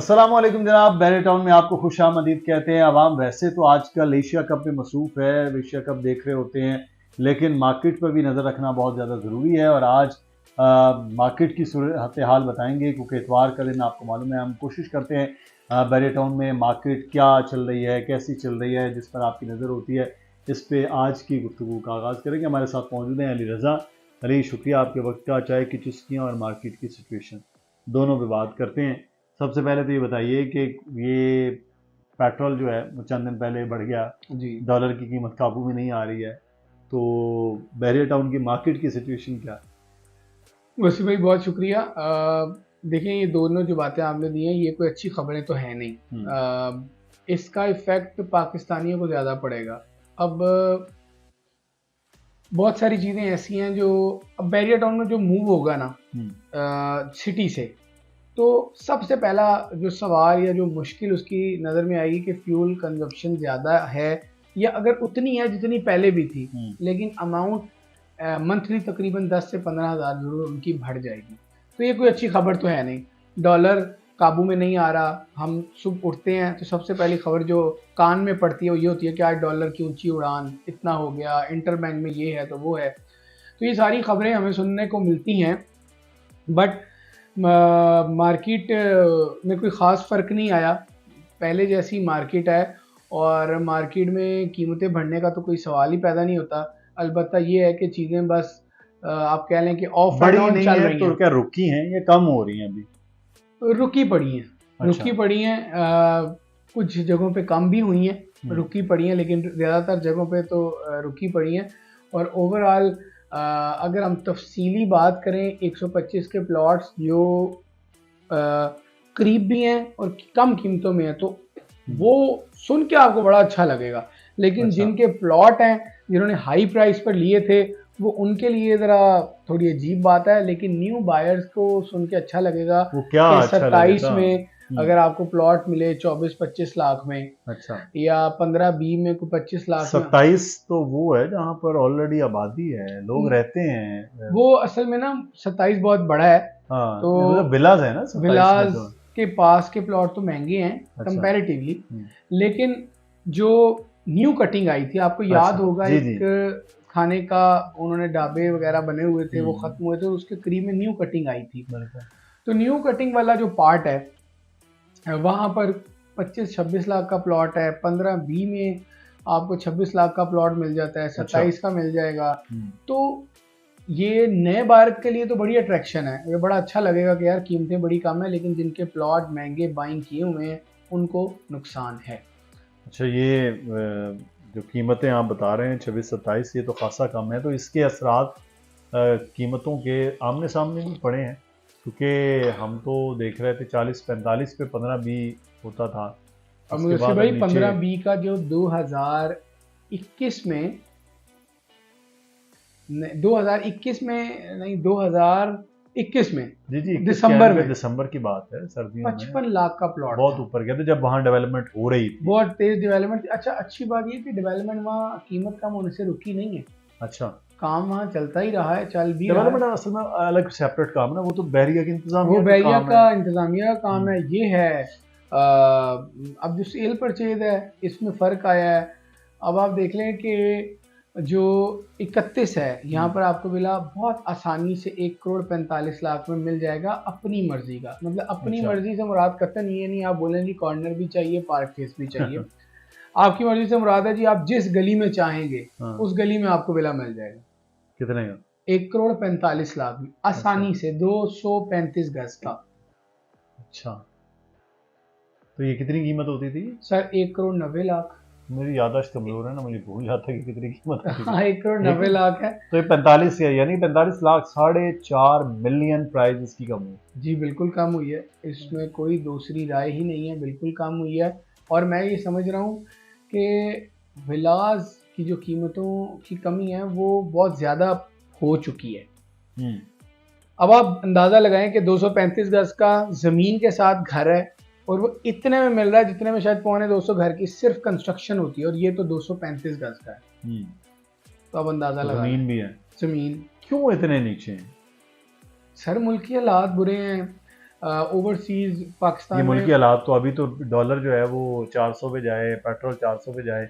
अस्सलाम वालेकुम जनाब। बैरियर टाउन में आपको खुशामदीद कहते हैं। अवाम वैसे तो आजकल एशिया कप में मसरूफ़ है, एशिया कप देख रहे होते हैं, लेकिन मार्केट पर भी नज़र रखना बहुत ज़्यादा ज़रूरी है। और आज मार्केट की सूरत हाल बताएंगे, क्योंकि इतवार का दिन आपको मालूम है हम कोशिश करते हैं बैरियर टाउन में मार्केट क्या चल रही है, कैसी चल रही है, जिस पर आपकी नज़र होती है, इस पर आज की गुफ्तगू का आगाज़ करेंगे। हमारे साथ मौजूद हैं अली रज़ा। अली, शुक्रिया आपके वक्त का। चाय की चुस्कियाँ और मार्केट की सिचुएशन दोनों पे बात करते हैं। सबसे पहले तो ये बताइए कि ये पेट्रोल जो है वो चंद दिन पहले बढ़ गया जी। डॉलर की कीमत काबू में नहीं आ रही है, तो बैरियर टाउन की मार्केट की सिचुएशन क्या है? वैसे भाई बहुत शुक्रिया। देखिए, ये दोनों जो बातें आपने दी हैं ये कोई अच्छी खबरें तो है नहीं। इसका इफेक्ट पाकिस्तानियों को ज़्यादा पड़ेगा। अब बहुत सारी चीज़ें ऐसी हैं जो अब बैरियर टाउन में जो मूव होगा ना सिटी से, तो सबसे पहला जो सवाल या जो मुश्किल उसकी नज़र में आएगी कि फ्यूल कंजप्शन ज़्यादा है या अगर उतनी है जितनी पहले भी थी, लेकिन अमाउंट मंथली तकरीबन 10 से 15 हज़ार जरूर उनकी बढ़ जाएगी। तो ये कोई अच्छी खबर तो है नहीं। डॉलर काबू में नहीं आ रहा। हम सुबह उठते हैं तो सबसे पहली खबर जो कान में पड़ती है वो ये होती है कि आज डॉलर की ऊंची उड़ान, इतना हो गया, इंटरबैंक में ये है तो वो है। तो ये सारी खबरें हमें सुनने को मिलती हैं, बट मार्केट में कोई ख़ास फ़र्क नहीं आया। पहले जैसी मार्केट है और मार्केट में कीमतें बढ़ने का तो कोई सवाल ही पैदा नहीं होता। अलबत्ता ये है कि चीज़ें बस आप कह लें कि ऑफ एंड बड़ी ऑन नहीं चल है रही तो हैं। क्या रुकी हैं या कम हो रही हैं अभी? रुकी पड़ी हैं। अच्छा। रुकी पड़ी हैं। कुछ जगहों पे कम भी हुई हैं, रुकी पड़ी हैं, लेकिन ज़्यादातर जगहों पे तो रुकी पड़ी हैं। और ओवरऑल अगर हम तफसीली बात करें 125 के प्लॉट्स जो करीब भी हैं और कम कीमतों में हैं, तो वो सुन के आपको बड़ा अच्छा लगेगा। लेकिन अच्छा। जिनके प्लॉट हैं, जिन्होंने हाई प्राइस पर लिए थे, वो उनके लिए ज़रा थोड़ी अजीब बात है। लेकिन न्यू बायर्स को सुन के अच्छा लगेगा वो क्या कि अच्छा 27 लगेगा? में अगर आपको प्लॉट मिले 24-25 लाख में, अच्छा। या 15-20 में, कोई 25 लाख में। 27 तो वो है जहाँ पर ऑलरेडी आबादी है, लोग रहते हैं। वो असल में ना 27 बहुत बड़ा है। हाँ, तो मतलब विलाज है ना 27 में विलास तो। के पास के प्लॉट तो महंगे हैं अच्छा। कंपैरेटिवली। लेकिन जो न्यू कटिंग आई थी, आपको याद अच्छा। होगा, जी जी। एक खाने का उन्होंने ढाबे वगैरह बने हुए थे, वो खत्म हुए थे, उसके करीब में न्यू कटिंग आई थी। बिल्कुल। तो न्यू कटिंग वाला जो पार्ट है वहाँ पर 25-26 लाख का प्लॉट है, 15-20 में आपको 26 लाख का प्लॉट मिल जाता है, 27 का मिल जाएगा। तो ये नए बायर के लिए तो बड़ी अट्रैक्शन है। ये बड़ा अच्छा लगेगा कि यार कीमतें बड़ी कम है, लेकिन जिनके प्लॉट महंगे बाइंग किए हुए हैं उनको नुकसान है। अच्छा, ये जो कीमतें आप बता रहे हैं 26-27, ये तो खासा कम है, तो इसके असरात कीमतों के आमने सामने भी पड़े हैं, क्योंकि हम तो देख रहे थे 40-45 पे 15-20 होता था, और उसके मुझे बाद भाई अब नीचे। 15-20 का जो 2021 में, 2021 में नहीं, 2021 में जी जी, दिसंबर में दिसंबर की बात है, सर्दियों में 55 लाख का प्लॉट बहुत था। ऊपर गया था जब वहाँ डेवलपमेंट हो रही थी। बहुत तेज डेवलपमेंट। अच्छा, अच्छी बात ये कि डेवलपमेंट वहाँ कीमत कम होने से रुकी नहीं है। अच्छा। काम वहाँ चलता ही रहा है, चल भी रहा है। डेवलपमेंट असल में अलग सेपरेट काम है ना, वो तो बहरिया की वो इंतजामिया का बैरिया काम है। का इंतजामिया का काम है। ये है अब जो सेल परचेज है इसमें फ़र्क आया है। अब आप देख लें कि जो 31 है यहाँ पर आपको मिला बहुत आसानी से 1,45 लाख में मिल जाएगा, अपनी मर्जी का। मतलब अपनी अच्छा। मर्जी से मुराद कतन ये नहीं आप बोलें जी कॉर्नर भी चाहिए, पार्क फेस भी चाहिए। आपकी मर्जी से मुराद है जी आप जिस गली में चाहेंगे उस गली में आपको विला मिल जाएगा। कितने का? 1,45 लाख में आसानी से 235 गज का। अच्छा, तो ये कितनी कीमत होती थी? सर 1,90,00,000। मेरी याददाश्त कमजोर है ना, मुझे भूल जाता है कि कितनी कीमत होती थी। हाँ, 1,90,00,000 है। तो ये 45 है, यानी 45 लाख, 4.5 मिलियन प्राइस इसकी कम हुई। जी बिल्कुल कम हुई है, इसमें कोई दूसरी राय ही नहीं है, बिल्कुल कम हुई है। और मैं ये समझ रहा हूँ कि विलास की जो कीमतों की कमी है वो बहुत ज़्यादा हो चुकी है। अब आप अंदाज़ा लगाएं कि 235 गज का ज़मीन के साथ घर है और वो इतने में मिल रहा है जितने में शायद 250 घर की सिर्फ कंस्ट्रक्शन होती है, और ये तो 235 गज का है। तो अब अंदाज़ा लगा लें। ज़मीन भी है। ज़मीन क्यों इतने नीचे हैं? सर मुल्क के हालात बुरे हैं। ओवरसीज ये पाकिस्तान मुल्की में। हालात तो अभी तो डॉलर जो है वो 400 पे जाए, पेट्रोल 400 पे जाए,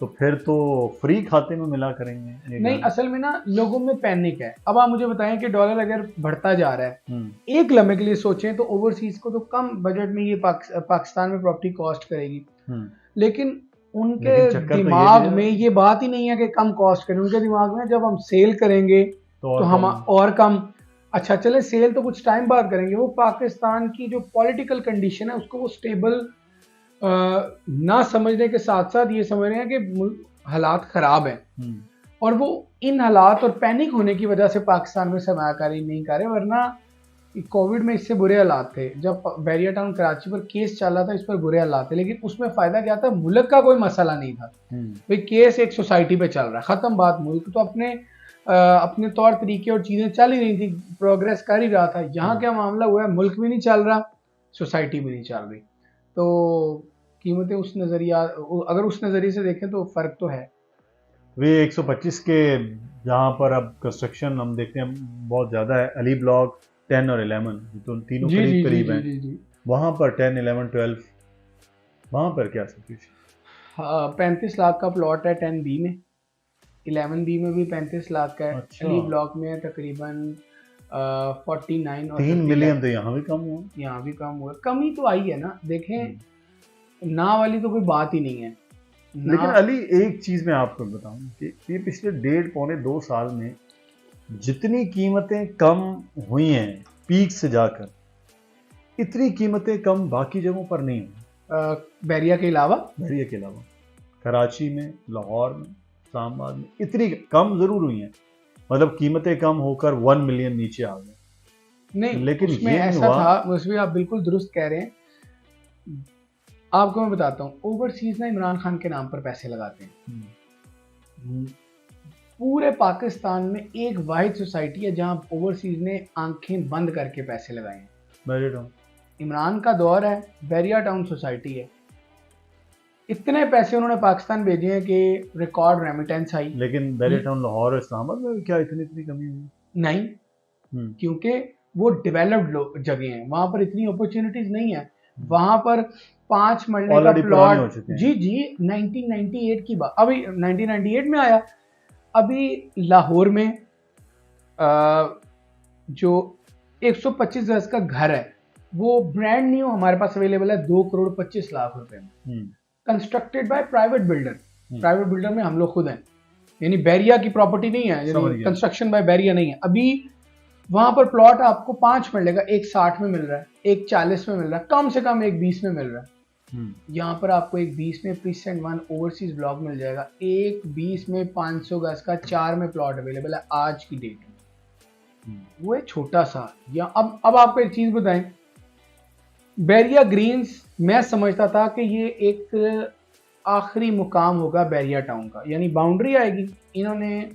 तो फिर तो फ्री खाते में मिला करेंगे ये नहीं, गाने। असल में ना लोगों में पैनिक है। अब आप मुझे बताएं कि डॉलर अगर बढ़ता जा रहा है, हम्म। एक लम्हे के लिए सोचें तो ओवरसीज को तो कम बजट में ये पाकिस्तान में प्रॉपर्टी कॉस्ट करेगी, हम्म। लेकिन उनके लेकिन चक्कर तो ये भी दिमाग है में ये बात ही नहीं है कि कम कॉस्ट करें। उनके दिमाग में जब हम सेल करेंगे तो तो और हम कम। और कम। अच्छा चले, सेल तो कुछ टाइम बाद करेंगे, वो पाकिस्तान की जो पॉलिटिकल कंडीशन है उसको वो स्टेबल ना समझने के साथ साथ ये समझ रहे हैं कि हालात खराब हैं, और वो इन हालात और पैनिक होने की वजह से पाकिस्तान में सरमायाकारी नहीं कर रहे। वरना कोविड में इससे बुरे हालात थे, जब बैरिया टाउन कराची पर केस चल रहा था इस पर बुरे हालात थे, लेकिन उसमें फायदा क्या था, मुल्क का कोई मसला नहीं था भाई, केस एक सोसाइटी पे चल रहा है, खत्म बात। मुल्क तो अपने तौर तरीके और चीजें चल ही रही थी, प्रोग्रेस कर ही रहा था। यहाँ क्या मामला हुआ है, मुल्क भी नहीं चल रहा, सोसाइटी भी नहीं चल रही, तो कीमतें उस नजरिया, अगर उस नजरिए से देखें तो फर्क तो है। वे 125 के जहाँ पर अब कंस्ट्रक्शन हम देखते हैं बहुत ज़्यादा है, अली ब्लॉक 10 और 11 तो तीनों जी करीब जी जी करीब जी हैं, जी जी। वहाँ पर 10, 11, 12 वहाँ पर क्या सिचुएशन? हाँ, 35 लाख का प्लॉट है 10B में, 11B में भी 35 लाख का है, अच्छा, अली ब्लॉक में तकरीबन 49 और 3 50 मिलियन लाख तो यहाँ भी कम हुआ। यहाँ भी कम हुआ। कमी तो आई है ना, देखें ना वाली तो कोई बात ही नहीं है ना। लेकिन अली एक चीज़ मैं आपको बताऊं कि ये पिछले 1.5 पौने 2 साल में जितनी कीमतें कम हुई हैं पीक से जाकर, इतनी कीमतें कम बाकी जगहों पर नहीं हुई। बैरिया के अलावा, बहरिया के अलावा कराची में, लाहौर में, इस्लामाबाद में इतनी कम ज़रूर हुई हैं, मतलब कीमतें कम होकर 1 मिलियन नीचे आ गए, नहीं लेकिन उसमें ये नहीं ऐसा हुआ। था, उसमें आप बिल्कुल दुरुस्त कह रहे हैं। आपको मैं बताता हूँ, ओवरसीज ना इमरान खान के नाम पर पैसे लगाते हैं। पूरे पाकिस्तान में एक वाहिद सोसाइटी है जहां ओवरसीज ने आंखें बंद करके पैसे लगाए हैं। बैरिया टाउन, इमरान का दौर है, बैरिया टाउन सोसाइटी है, इतने पैसे उन्होंने पाकिस्तान भेजे हैं कि रिकॉर्ड रेमिटेंस आई। लेकिन बैरिया टाउन, लाहौर और इस्लामाबाद में क्या इतनी इतनी कमी हुई? नहीं, क्योंकि वो डेवलप्ड जगह हैं, वहां पर इतनी अपॉर्चुनिटीज नहीं है। वहां पर 5 मरले का ऑलरेडी पुराने हो प्लॉट, चुके हैं। जी जी, 1998 की बात, अभी 1998 में आया। अभी लाहौर में जो 125 गज का घर है वो ब्रांड न्यू हमारे पास अवेलेबल है 2 करोड़ 25 लाख रुपए में, constructed by private builder. Private builder में हम लोग खुद हैं, यानी बैरिया की प्रॉपर्टी नहीं है, यानी कंस्ट्रक्शन बाय बैरिया नहीं है। अभी वहां पर प्लॉट आपको 5 मिलेगा, एक 60 में मिल रहा है, एक 40 में मिल रहा है, कम से कम एक 20 में मिल रहा है। यहाँ पर आपको एक 20 में प्रीसेंट 1 ओवरसीज ब्लॉक मिल जाएगा, एक 20 में 500 गज का 4 में प्लॉट अवेलेबल है आज की डेट में। वो है छोटा सा। या अब आपको एक चीज बताएं, बैरिया ग्रीन्स मैं समझता था कि ये एक आखिरी मुकाम होगा बैरिया टाउन का, यानी बाउंड्री आएगी। इन्होंने,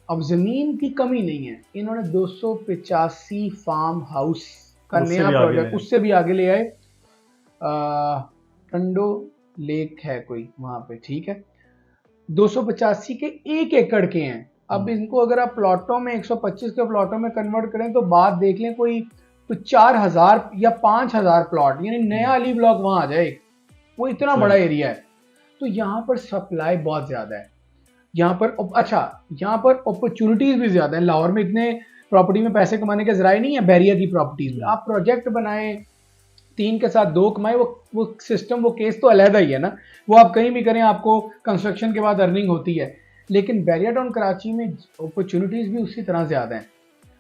अब जमीन की कमी नहीं है, इन्होंने 285 फार्म हाउस का नया प्रोजेक्ट उससे भी आगे ले आए। टंडो लेक है कोई वहां पे, ठीक है, 285 के 1 एकड़ के हैं। अब इनको अगर आप प्लॉटों में 125 के प्लॉटों में कन्वर्ट करें तो बात देख लें, कोई तो 4000 या 5000 प्लॉट, यानी नया अली ब्लॉक वहां आ जाए, वो इतना बड़ा एरिया है। तो यहाँ पर सप्लाई बहुत ज्यादा है, यहाँ पर अच्छा, यहाँ पर अपॉर्चुनिटीज भी ज्यादा है। लाहौर में इतने प्रॉपर्टी में पैसे कमाने के जराए नहीं है, बैरिया की प्रॉपर्टीज में आप प्रोजेक्ट बनाए, 3 के साथ 2 कमाए, वो सिस्टम, वो केस तो अलग ही है ना, वो आप कहीं भी करें आपको कंस्ट्रक्शन के बाद अर्निंग होती है। लेकिन बैरिया टाउन कराची में अपॉर्चुनिटीज भी उसी तरह ज्यादा है,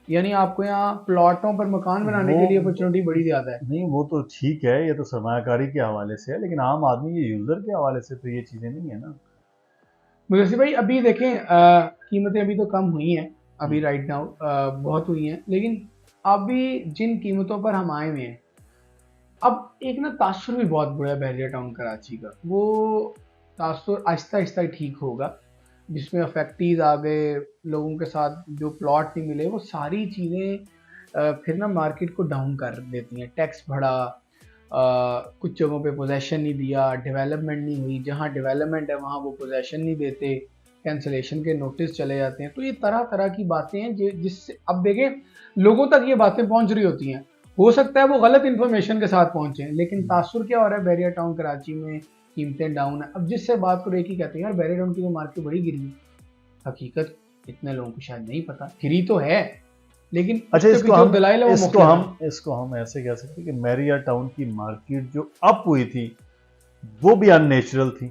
यानी आपको यहाँ प्लॉटों पर मकान बनाने के लिए अपॉर्चुनिटी बड़ी ज्यादा है। नहीं वो तो ठीक है, ये तो सरमायाकारी के हवाले से है, लेकिन आम आदमी, ये यूजर के हवाले से तो ये चीजें नहीं है ना। मुझे भाई अभी देखें, कीमतें अभी तो कम हुई हैं, अभी राइट नाउ बहुत हुई हैं, लेकिन अभी जिन कीमतों पर हम आए हुए हैं, अब एक ना तासुर भी बहुत बुरा है बैरिया टाउन कराची का। वो तासुर आहिस्ता आहिस्ता ठीक होगा, जिसमें अफेक्टीज आ गए, लोगों के साथ जो प्लॉट नहीं मिले, वो सारी चीज़ें फिर ना मार्केट को डाउन कर देती हैं। टैक्स बढ़ा, कुछ जगहों पे पोजेशन नहीं दिया, डेवलपमेंट नहीं हुई, जहाँ डेवलपमेंट है वहाँ वो पोजेशन नहीं देते, कैंसलेशन के नोटिस चले जाते हैं। तो ये तरह तरह की बातें हैं जिससे अब देखें लोगों तक ये बातें पहुँच रही होती हैं, हो सकता है वो गलत इन्फॉर्मेशन के साथ पहुंचे हैं, लेकिन तासुर क्या हो रहा है, बैरिया टाउन कराची में कीमतें डाउन है। अब जिससे बात करो एक ही कहते हैं यार बैरिया टाउन की तो मार्केट बड़ी गिरी है। हकीकत इतने लोगों को शायद नहीं पता, गिरी तो है लेकिन अच्छा, इसको हम ऐसे कह सकते हैं कि बैरिया टाउन की मार्केट जो अप हुई थी वो भी अननेचुरल थी,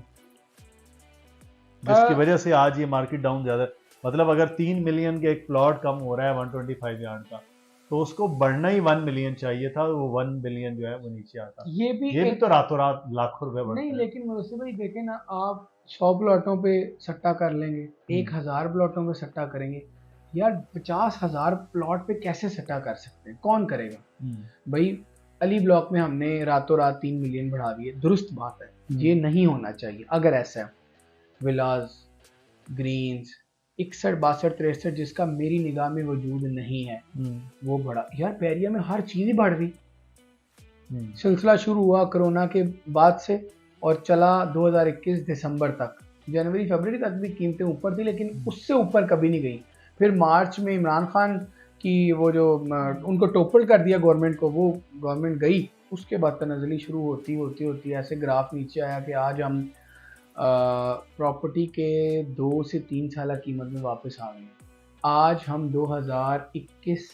जिसकी वजह से आज ये मार्केट डाउन ज्यादा। मतलब अगर 3 मिलियन का एक प्लॉट कम हो रहा है 125 यार्ड का, तो उसको बढ़ना ही 1 मिलियन चाहिए था, वो 1 बिलियन जो है वो नीचे आता। ये भी तो रातों रात लाखों रुपए बढ़ता नहीं है। लेकिन मुझसे भाई देखे ना, आप 100 प्लॉटों पे सट्टा कर लेंगे, 1000 प्लॉटों पे सट्टा करेंगे, यार 50,000 प्लॉट पे कैसे सट्टा कर सकते हैं, कौन करेगा भाई। अली ब्लॉक में हमने रातों रात 3 मिलियन बढ़ा दिए, दुरुस्त बात है, ये नहीं होना चाहिए। अगर ऐसा है विलास ग्रीन्स 61 62 63 जिसका मेरी निगाह में वजूद नहीं है वो बढ़ा, यार बैरिया में हर चीज ही बढ़ गई। सिलसिला शुरू हुआ कोरोना के बाद से और चला 2021 दिसंबर तक, जनवरी फरवरी तक भी कीमतें ऊपर थी लेकिन उससे ऊपर कभी नहीं गई। फिर मार्च में इमरान खान की वो जो उनको टोपल कर दिया गवर्नमेंट को, वो गवर्नमेंट गई, उसके बाद तनज़ली शुरू होती होती होती ऐसे ग्राफ नीचे आया कि आज हम प्रॉपर्टी के 2 से 3 साल कीमत में वापस आ गए। आज हम 2021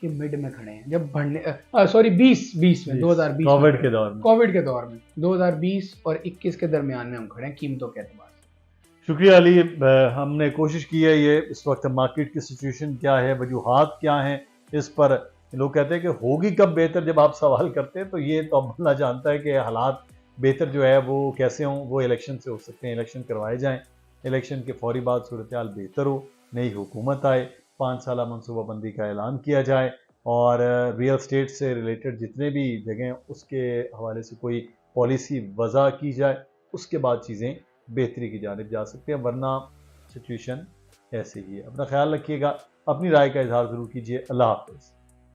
के मिड में खड़े हैं, जब बढ़ने सॉरी 2020 में 2020 कोविड के दौर में 2020 और 21 के दरमियान में हम खड़े हैं कीमतों के एतबार से। शुक्रिया अली, हमने कोशिश की है ये इस वक्त मार्केट की सिचुएशन क्या है, वजूहात क्या हैं, इस पर लोग कहते हैं कि होगी कब बेहतर, जब आप सवाल करते हैं तो ये तो बंदा जानता है कि हालात बेहतर जो है वो कैसे हों, वो इलेक्शन से हो सकते हैं, इलेक्शन करवाए जाएं, इलेक्शन के फौरी बाद सूरत हाल बेहतर हो, नई हुकूमत आए, 5 साल मनसूबाबंदी का ऐलान किया जाए और रियल स्टेट से रिलेटेड जितने भी जगह उसके हवाले से कोई पॉलिसी वज़ा की जाए, उसके बाद चीज़ें बेहतरी की जानिब जा सकते हैं, वरना सिचुएशन ऐसे ही है। अपना ख्याल रखिएगा, अपनी राय का इजहार ज़रूर कीजिए। अल्लाह हाफ़िज़।